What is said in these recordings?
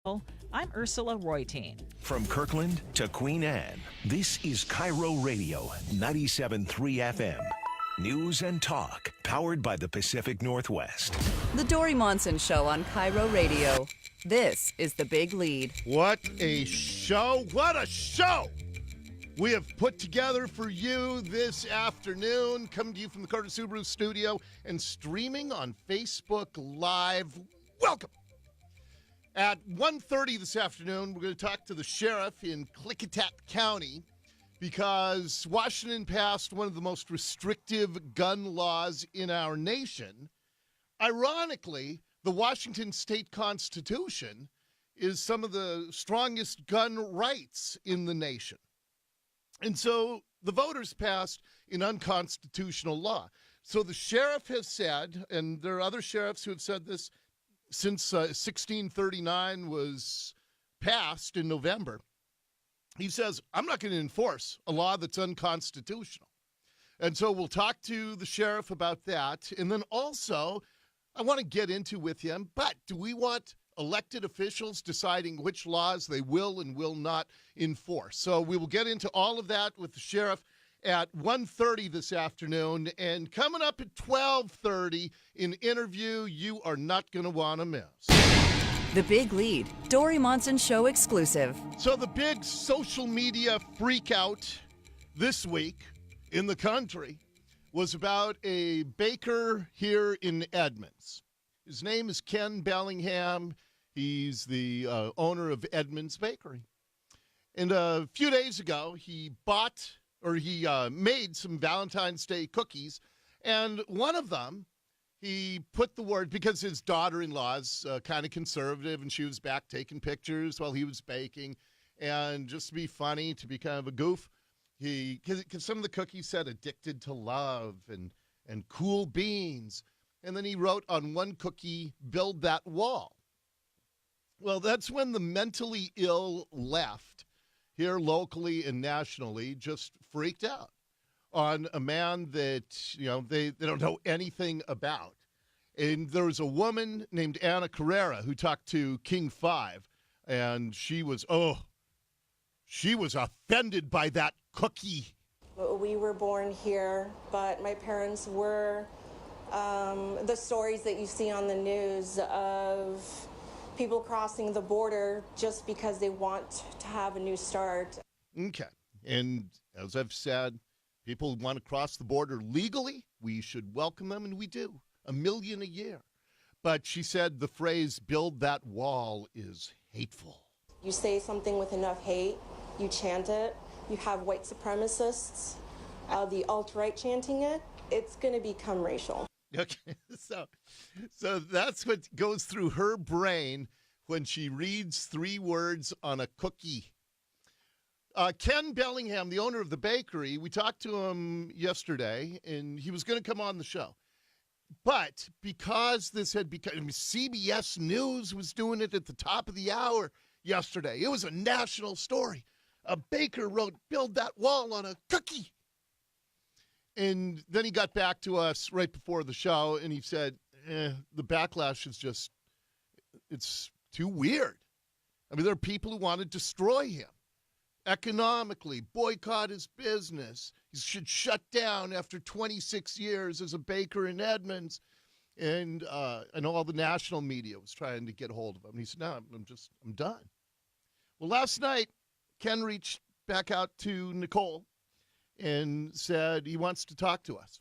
I'm Ursula Royteen. From Kirkland to Queen Anne, this is KIRO Radio 97.3 FM. News and talk, powered by the Pacific Northwest. The Dori Monson Show on KIRO Radio. This is The Big Lead. What a show. What a show we have put together for you this afternoon. Coming to you from the Carter Subaru studio and streaming on Facebook Live. Welcome. At 1:30 this afternoon, we're going to talk to the sheriff in Klickitat County because Washington passed one of the most restrictive gun laws in our nation. Ironically, the Washington state constitution is some of the strongest gun rights in the nation. And so the voters passed an unconstitutional law. So the sheriff has said, and there are other sheriffs who have said this, since 1639 was passed in November, he says, I'm not going to enforce a law that's unconstitutional. And so we'll talk to the sheriff about that. And then also, I want to get into with him, but do we want elected officials deciding which laws they will and will not enforce? So we will get into all of that with the sheriff at 1:30 this afternoon, and coming up at 12:30, an interview you are not going to want to miss. The Big Lead, Dori Monson Show exclusive. So the big social media freak out this week in the country was about a baker here in Edmonds. His name is Ken Bellingham. He's the owner of Edmonds Bakery. And a few days ago, he made some Valentine's Day cookies, and one of them, he put the word, because his daughter-in-law is kind of conservative, and she was back taking pictures while he was baking, and just to be funny, to be kind of a goof, because some of the cookies said addicted to love and cool beans, and then he wrote on one cookie, build that wall. Well, that's when the mentally ill left here locally and nationally just freaked out on a man that, they don't know anything about. And there was a woman named Anna Carrera who talked to King 5, and she was offended by that cookie. We were born here, but my parents were the stories that you see on the news of people crossing the border just because they want to have a new start. Okay. And as I've said, people want to cross the border legally. We should welcome them, and we do. 1 million a year. But she said the phrase, build that wall, is hateful. You say something with enough hate, you chant it, you have white supremacists, the alt-right chanting it, it's going to become racial. Okay, so that's what goes through her brain when she reads 3 words on a cookie. Ken Bellingham, the owner of the bakery, we talked to him yesterday, and he was going to come on the show. But because this had become, CBS News was doing it at the top of the hour yesterday. It was a national story. A baker wrote, build that wall on a cookie. And then he got back to us right before the show, and he said, the backlash is just, it's too weird. I mean, there are people who want to destroy him economically, boycott his business. He should shut down after 26 years as a baker in Edmonds. And I know all the national media was trying to get a hold of him. He said, no, I'm done. Well, last night, Ken reached back out to Nicole and said he wants to talk to us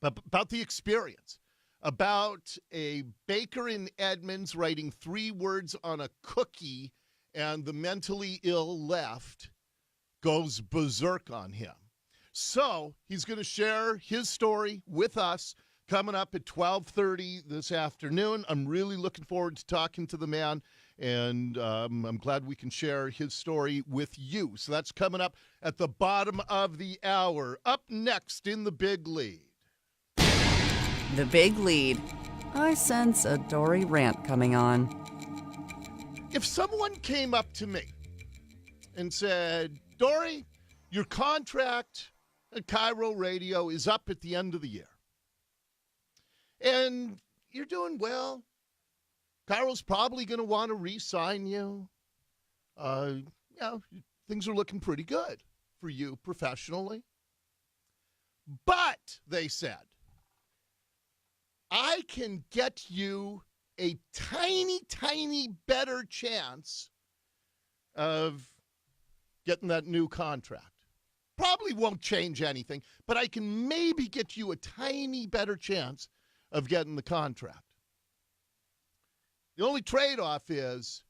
about the experience, about a baker in Edmonds writing 3 words on a cookie, and the mentally ill left goes berserk on him. So he's going to share his story with us coming up at 12:30 this afternoon. I'm really looking forward to talking to the man, and I'm glad we can share his story with you. So that's coming up at the bottom of the hour. Up next in the Big Lead. The Big Lead. I sense a Dori rant coming on. If someone came up to me and said, Dori, your contract at KIRO Radio is up at the end of the year, and you're doing well, KIRO's probably going to want to re-sign you. Things are looking pretty good for you professionally. But, they said, I can get you a tiny, tiny better chance of getting that new contract. Probably won't change anything, but I can maybe get you a tiny better chance of getting the contract. The only trade-off is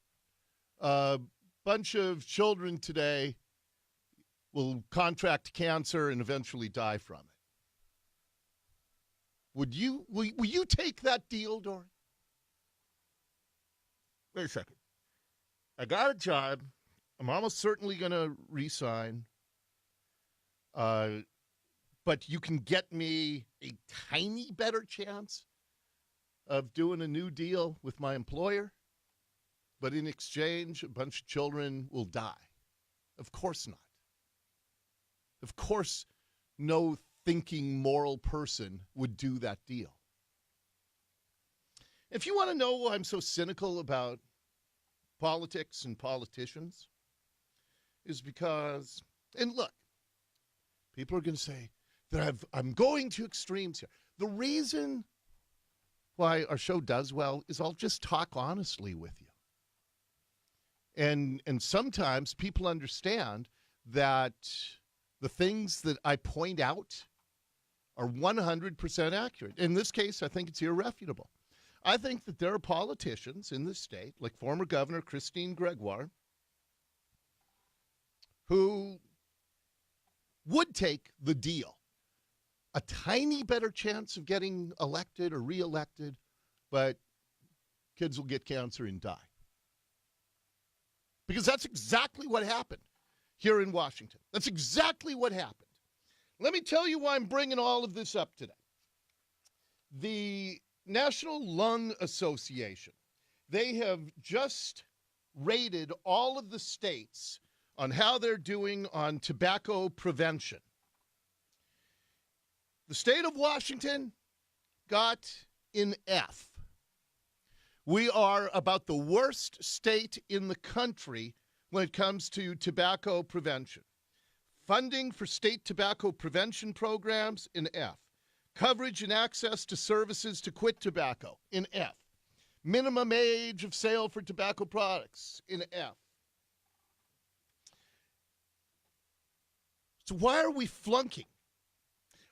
a bunch of children today will contract cancer and eventually die from it. Will you take that deal, Dori? Wait a second. I got a job. I'm almost certainly going to resign. But you can get me a tiny better chance of doing a new deal with my employer. But in exchange, a bunch of children will die. Of course not. Of course, no thinking moral person would do that deal. If you want to know why I'm so cynical about politics and politicians, is because, and look, people are going to say that I'm going to extremes here. The reason why our show does well is I'll just talk honestly with you. And sometimes people understand that the things that I point out are 100% accurate. In this case, I think it's irrefutable. I think that there are politicians in this state, like former Governor Christine Gregoire, who would take the deal. A tiny better chance of getting elected or reelected, but kids will get cancer and die. Because that's exactly what happened here in Washington. That's exactly what happened. Let me tell you why I'm bringing all of this up today. The National Lung Association, they have just rated all of the states on how they're doing on tobacco prevention. The state of Washington got an F. We are about the worst state in the country when it comes to tobacco prevention. Funding for state tobacco prevention programs, an F. Coverage and access to services to quit tobacco, an F. Minimum age of sale for tobacco products, an F. So why are we flunking?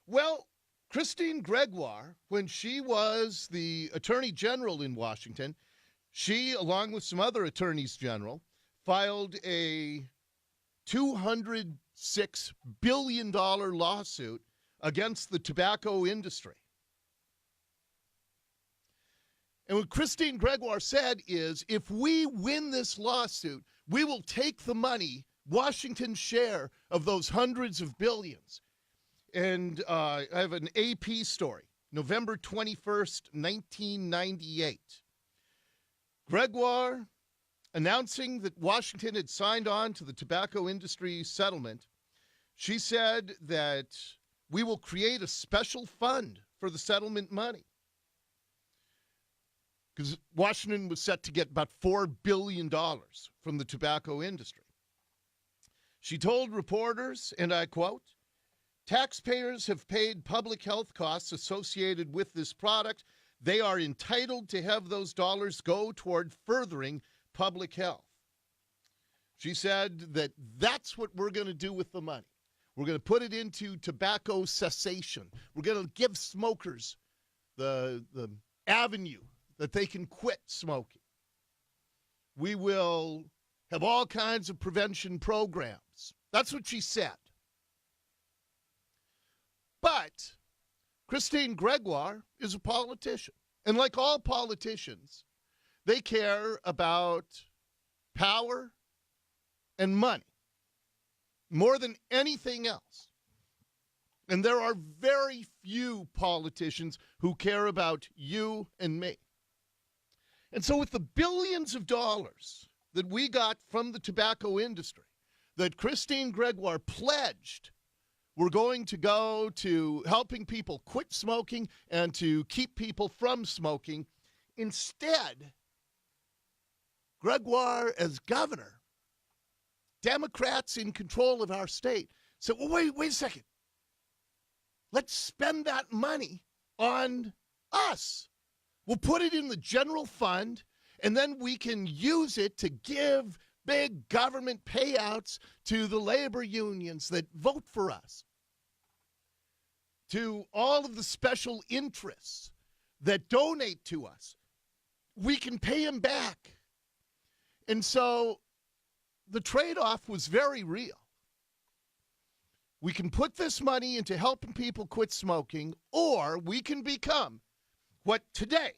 Well, Christine Gregoire, when she was the Attorney General in Washington, she, along with some other attorneys general, filed a $206 billion lawsuit against the tobacco industry. And what Christine Gregoire said is, if we win this lawsuit, we will take the money, Washington's share of those hundreds of billions. And I have an AP story, November 21st, 1998. Gregoire announcing that Washington had signed on to the tobacco industry settlement. She said that we will create a special fund for the settlement money. Because Washington was set to get about $4 billion from the tobacco industry. She told reporters, and I quote, "Taxpayers have paid public health costs associated with this product. They are entitled to have those dollars go toward furthering public health." She said that that's what we're going to do with the money. We're going to put it into tobacco cessation. We're going to give smokers the avenue that they can quit smoking. We will have all kinds of prevention programs. That's what she said. But Christine Gregoire is a politician. And like all politicians, they care about power and money more than anything else. And there are very few politicians who care about you and me. And so with the billions of dollars that we got from the tobacco industry, that Christine Gregoire pledged we're going to go to helping people quit smoking and to keep people from smoking, instead, Gregoire as governor, Democrats in control of our state, said, well, wait a second. Let's spend that money on us. We'll put it in the general fund, and then we can use it to give big government payouts to the labor unions that vote for us, to all of the special interests that donate to us. We can pay them back. And so the trade-off was very real. We can put this money into helping people quit smoking, or we can become what today,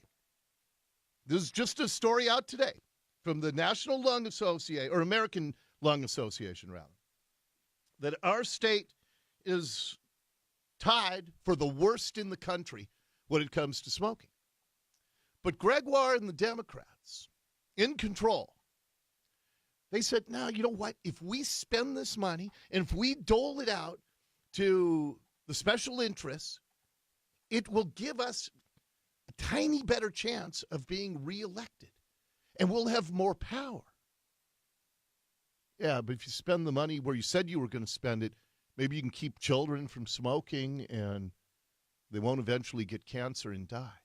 this is just a story out today from the National Lung Association, or American Lung Association, rather, that our state is tied for the worst in the country when it comes to smoking. But Gregoire and the Democrats, in control, they said, now, you know what? If we spend this money and if we dole it out to the special interests, it will give us a tiny better chance of being reelected, and we'll have more power. Yeah, but if you spend the money where you said you were going to spend it, maybe you can keep children from smoking and they won't eventually get cancer and die.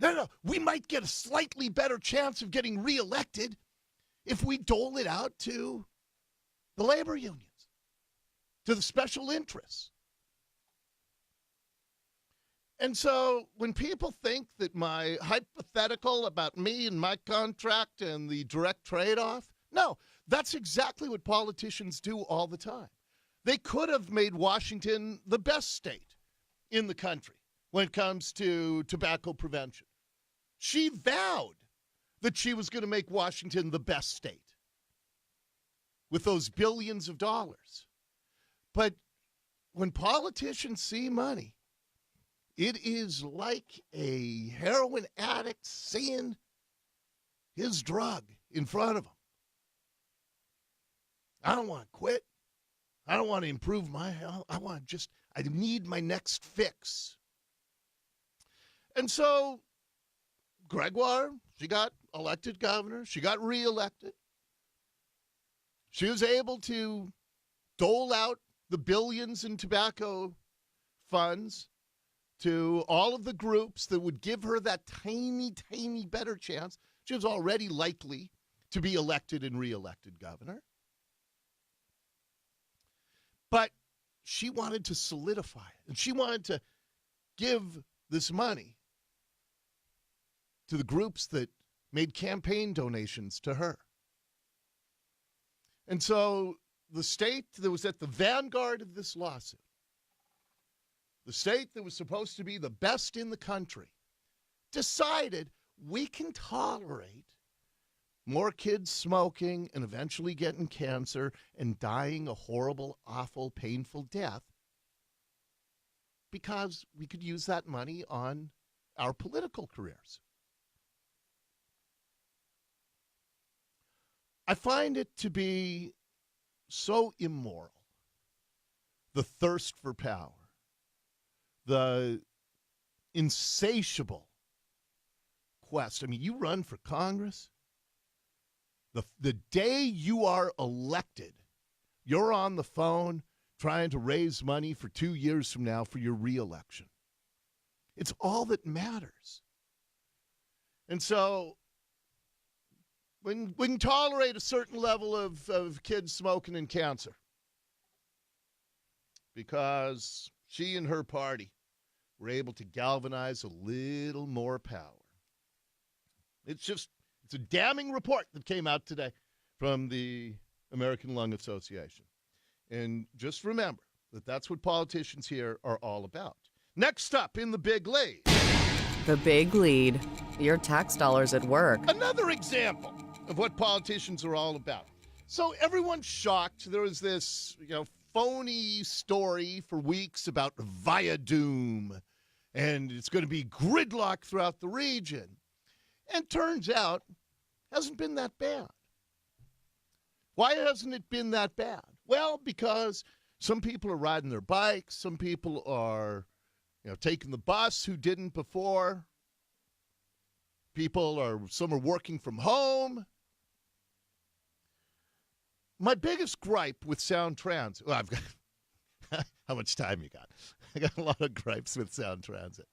No, we might get a slightly better chance of getting reelected if we dole it out to the labor unions, to the special interests. And so when people think that my hypothetical about me and my contract and the direct trade-off, no, that's exactly what politicians do all the time. They could have made Washington the best state in the country when it comes to tobacco prevention. She vowed that she was going to make Washington the best state with those billions of dollars. But when politicians see money, it is like a heroin addict seeing his drug in front of him. I don't want to quit. I don't want to improve my health. I need my next fix. And so Gregoire, she got elected governor. She got reelected. She was able to dole out the billions in tobacco funds to all of the groups that would give her that tiny, tiny better chance. She was already likely to be elected and reelected governor. But she wanted to solidify it, and she wanted to give this money to the groups that made campaign donations to her. And so the state that was at the vanguard of this lawsuit, the state that was supposed to be the best in the country, decided we can tolerate more kids smoking and eventually getting cancer and dying a horrible, awful, painful death because we could use that money on our political careers. I find it to be so immoral, the thirst for power, the insatiable quest. I mean, you run for Congress, the day you are elected, you're on the phone trying to raise money for 2 years from now for your reelection. It's all that matters. And so we can tolerate a certain level of kids smoking and cancer because she and her party were able to galvanize a little more power. It's a damning report that came out today from the American Lung Association. And just remember that that's what politicians here are all about. Next up in the big lead. The big lead. Your tax dollars at work. Another example of what politicians are all about. So everyone's shocked. There was this, phony story for weeks about Viadume, and it's going to be gridlock throughout the region. And turns out, hasn't been that bad. Why hasn't it been that bad? Well, because some people are riding their bikes, some people are, taking the bus who didn't before. Some are working from home. My biggest gripe with Sound Transit, well, I've got, how much time you got? I got a lot of gripes with Sound Transit.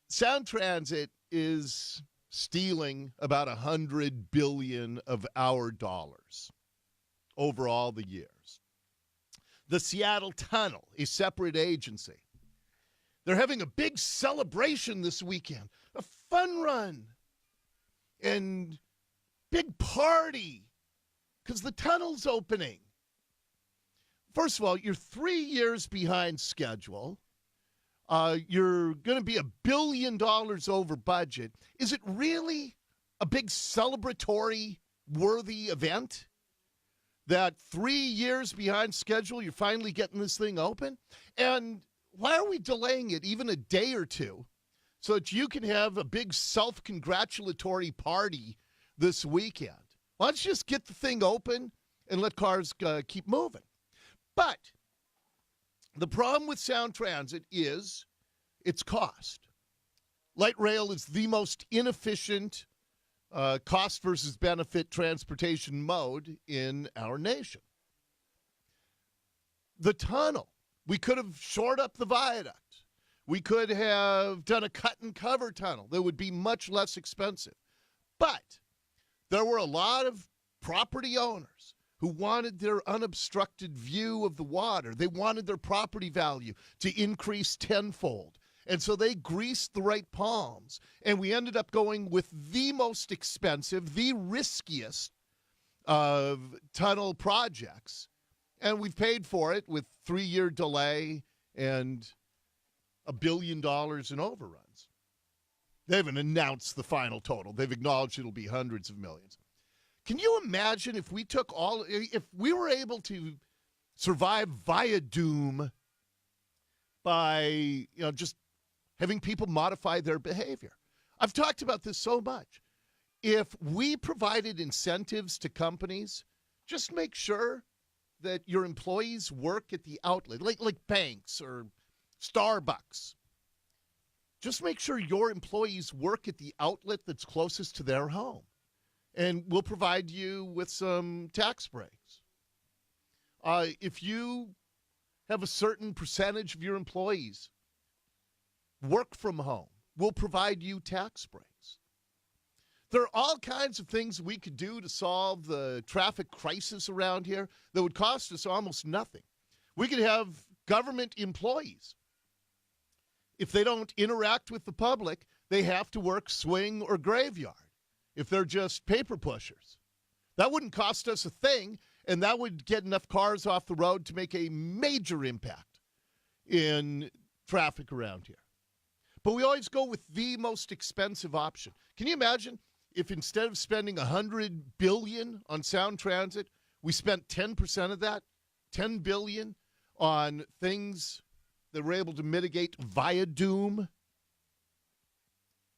Sound Transit is stealing about $100 billion of our dollars over all the years. The Seattle Tunnel, a separate agency, they're having a big celebration this weekend, a fun run and big party because the tunnel's opening. First of all, you're 3 years behind schedule. You're going to be $1 billion over budget. Is it really a big celebratory worthy event that 3 years behind schedule, you're finally getting this thing open? And why are we delaying it even a day or two so that you can have a big self-congratulatory party this weekend? Why don't you just get the thing open and let cars keep moving? But the problem with Sound Transit is its cost. Light rail is the most inefficient cost versus benefit transportation mode in our nation. The tunnel, we could have shored up the viaduct. We could have done a cut and cover tunnel that would be much less expensive. But there were a lot of property owners who wanted their unobstructed view of the water. They wanted their property value to increase tenfold. And so they greased the right palms. And we ended up going with the most expensive, the riskiest of tunnel projects. And we've paid for it with 3-year delay and $1 billion in overruns. They haven't announced the final total. They've acknowledged it'll be hundreds of millions. Can you imagine if we were able to survive via doom by, just having people modify their behavior? I've talked about this so much. If we provided incentives to companies, just make sure that your employees work at the outlet, like banks or Starbucks. Just make sure your employees work at the outlet that's closest to their home. And we'll provide you with some tax breaks. If you have a certain percentage of your employees work from home, we'll provide you tax breaks. There are all kinds of things we could do to solve the traffic crisis around here that would cost us almost nothing. We could have government employees. If they don't interact with the public, they have to work swing or graveyard. If they're just paper pushers, that wouldn't cost us a thing, and that would get enough cars off the road to make a major impact in traffic around here. But we always go with the most expensive option. Can you imagine if instead of spending $100 billion on Sound Transit, we spent 10% of that, $10 billion, on things that were able to mitigate via doom?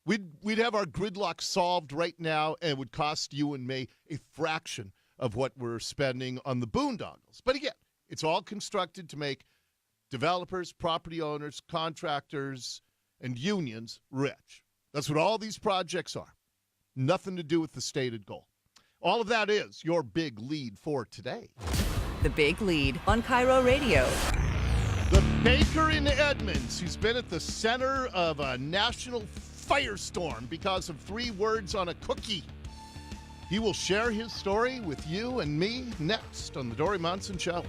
We'd have our gridlock solved right now, and it would cost you and me a fraction of what we're spending on the boondoggles. But again, it's all constructed to make developers, property owners, contractors, and unions rich. That's what all these projects are. Nothing to do with the stated goal. All of that is your big lead for today. The Big Lead on KIRO Radio. The baker in Edmonds, who's been at the center of a national firestorm because of 3 words on a cookie. He will share his story with you and me next on the Dori Monson Show.